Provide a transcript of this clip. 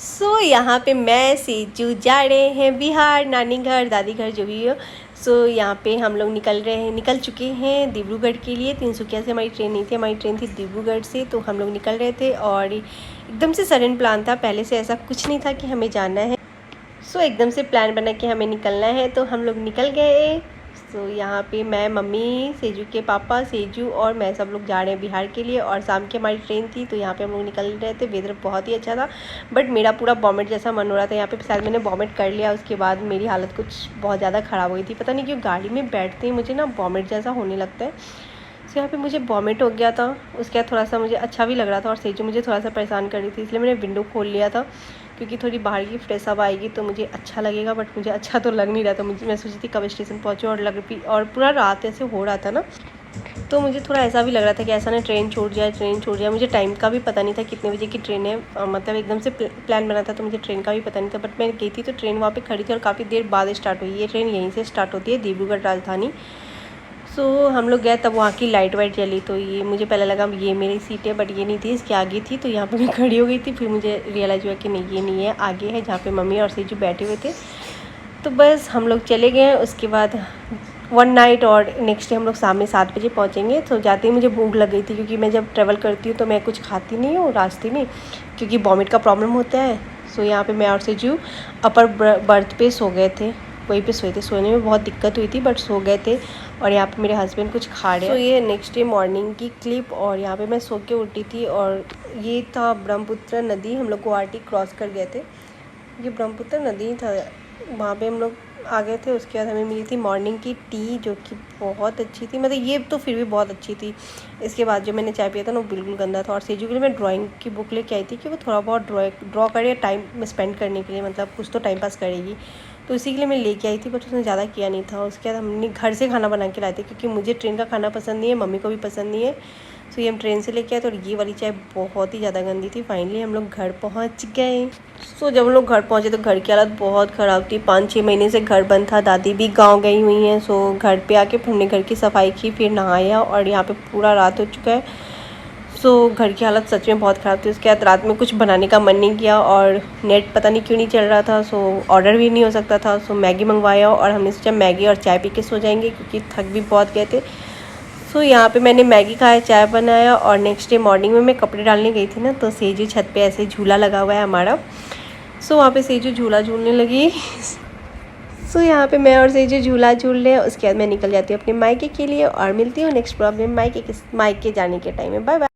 यहाँ पे मैं सेजू जा रहे हैं बिहार, नानी घर दादी घर जो भी हो। यहाँ पे हम लोग निकल चुके हैं डिब्रूगढ़ के लिए। तिनसुकिया से हमारी ट्रेन नहीं थी, हमारी ट्रेन थी डिब्रूगढ़ से। तो हम लोग निकल रहे थे और एकदम से सडन प्लान था, पहले से ऐसा कुछ नहीं था कि हमें जाना है। एकदम से प्लान बना कि हमें निकलना है तो हम लोग निकल गए। यहाँ पे मैं, मम्मी, सेजू के पापा, सेजू और मैं सब लोग जा रहे हैं बिहार के लिए। और शाम की हमारी ट्रेन थी तो यहाँ पे हम लोग निकल रहे थे। वेदर बहुत ही अच्छा था बट मेरा पूरा वॉमिट जैसा मन हो रहा था। यहाँ पे शायद मैंने वॉमिट कर लिया, उसके बाद मेरी हालत कुछ बहुत ज़्यादा ख़राब हो गई थी। पता नहीं क्यों गाड़ी में बैठते ही मुझे ना वॉमिट जैसा होने लगता है। यहाँ पे मुझे वॉमिट हो गया था। उसके बाद थोड़ा सा मुझे अच्छा भी लग रहा था और सेजू मुझे थोड़ा सा परेशान कर रही थी, इसलिए मैंने विंडो खोल लिया था क्योंकि थोड़ी बाहर की फ्रेश हवा आएगी तो मुझे अच्छा लगेगा। बट मुझे अच्छा तो लग नहीं रहा था। मैं सोची थी कब स्टेशन पहुँचूँ और पूरा रात ऐसे हो रहा था ना, तो मुझे थोड़ा ऐसा भी लग रहा था कि ऐसा ना ट्रेन छूट जाए। मुझे टाइम का भी पता नहीं था कितने बजे की ट्रेन है, मतलब एकदम से प्लान बना था तो मुझे ट्रेन का भी पता नहीं था। बट मैं गई थी तो ट्रेन वहाँ पे खड़ी थी और काफ़ी देर बाद स्टार्ट हुई। ये ट्रेन यहीं से स्टार्ट होती है, डिब्रूगढ़ राजधानी। हम लोग गए तब वहाँ की लाइट वाइट जली तो ये मुझे पहले लगा ये मेरी सीट है, बट ये नहीं थी, इसके आगे थी। तो यहाँ पे मैं खड़ी हो गई थी। फिर मुझे रियलाइज़ हुआ कि नहीं ये नहीं है, आगे है जहाँ पे मम्मी और सेजू बैठे हुए थे। तो बस हम लोग चले गए। उसके बाद वन नाइट और नेक्स्ट डे हम लोग शाम में 7 बजे पहुँचेंगे। तो जाते ही मुझे भूख लग गई थी क्योंकि मैं जब ट्रैवल करती हूँ तो मैं कुछ खाती नहीं हूँ रास्ते में क्योंकि वॉमिट का प्रॉब्लम होता है। यहाँ पे मैं और सेजू अपर बर्थ पे सो गए थे, वहीं पे सोए थे। सोने में बहुत दिक्कत हुई थी बट सो गए थे। और यहाँ पे मेरे हस्बैंड कुछ खा रहे हैं। ये नेक्स्ट डे मॉर्निंग की क्लिप। और यहाँ पे मैं सो के उठी थी और ये था ब्रह्मपुत्र नदी। हम लोग गुवाहाटी क्रॉस कर गए थे, ये ब्रह्मपुत्र नदी था, वहाँ पे हम लोग आ गए थे। उसके बाद हमें मिली थी मॉर्निंग की टी जो कि बहुत अच्छी थी, मतलब ये तो फिर भी बहुत अच्छी थी। इसके बाद जो मैंने चाय पिया था ना वो बिल्कुल गंदा था। और सेजू के लिए मैं ड्राइंग की बुक लेके आई थी कि वो थोड़ा बहुत ड्रॉ करे टाइम स्पेंड करने के लिए, मतलब कुछ तो टाइम पास करेगी, तो इसी के लिए मैं लेके आई थी। बट उसने ज़्यादा किया नहीं था। उसके बाद हमने घर से खाना बना के लाए थे क्योंकि मुझे ट्रेन का खाना पसंद नहीं है, मम्मी को भी पसंद नहीं है। ये हम ट्रेन से लेके आए। तो ये वाली चाय बहुत ही ज़्यादा गंदी थी। फाइनली हम लोग घर पहुंच गए। जब हम लोग घर पहुंचे तो घर की हालत बहुत ख़राब थी। 5-6 महीने से घर बंद था, दादी भी गांव गई हुई हैं। घर पे आके हमने घर की सफाई की, फिर नहाया और यहाँ पे पूरा रात हो चुका है। घर की हालत सच में बहुत ख़राब थी। उसके बाद रात में कुछ बनाने का मन नहीं किया और नेट पता नहीं क्यों नहीं चल रहा था, ऑर्डर भी नहीं हो सकता था। मैगी मंगवाया और हमने सोचा मैगी और चाय पी के सो जाएंगे क्योंकि थक भी बहुत गए थे। यहाँ पे मैंने मैगी खाया, चाय बनाया और नेक्स्ट डे मॉर्निंग में मैं कपड़े डालने गई थी ना, तो सेजू छत पे ऐसे झूला लगा हुआ है हमारा। वहाँ पे सेजू झूला झूलने लगी। यहाँ पे मैं और सेजू झूला झूल रहे हैं। उसके बाद मैं निकल जाती हूँ अपने मायके के लिए और मिलती हूँ नेक्स्ट प्रॉब्लम मायके जाने के टाइम में। Bye bye.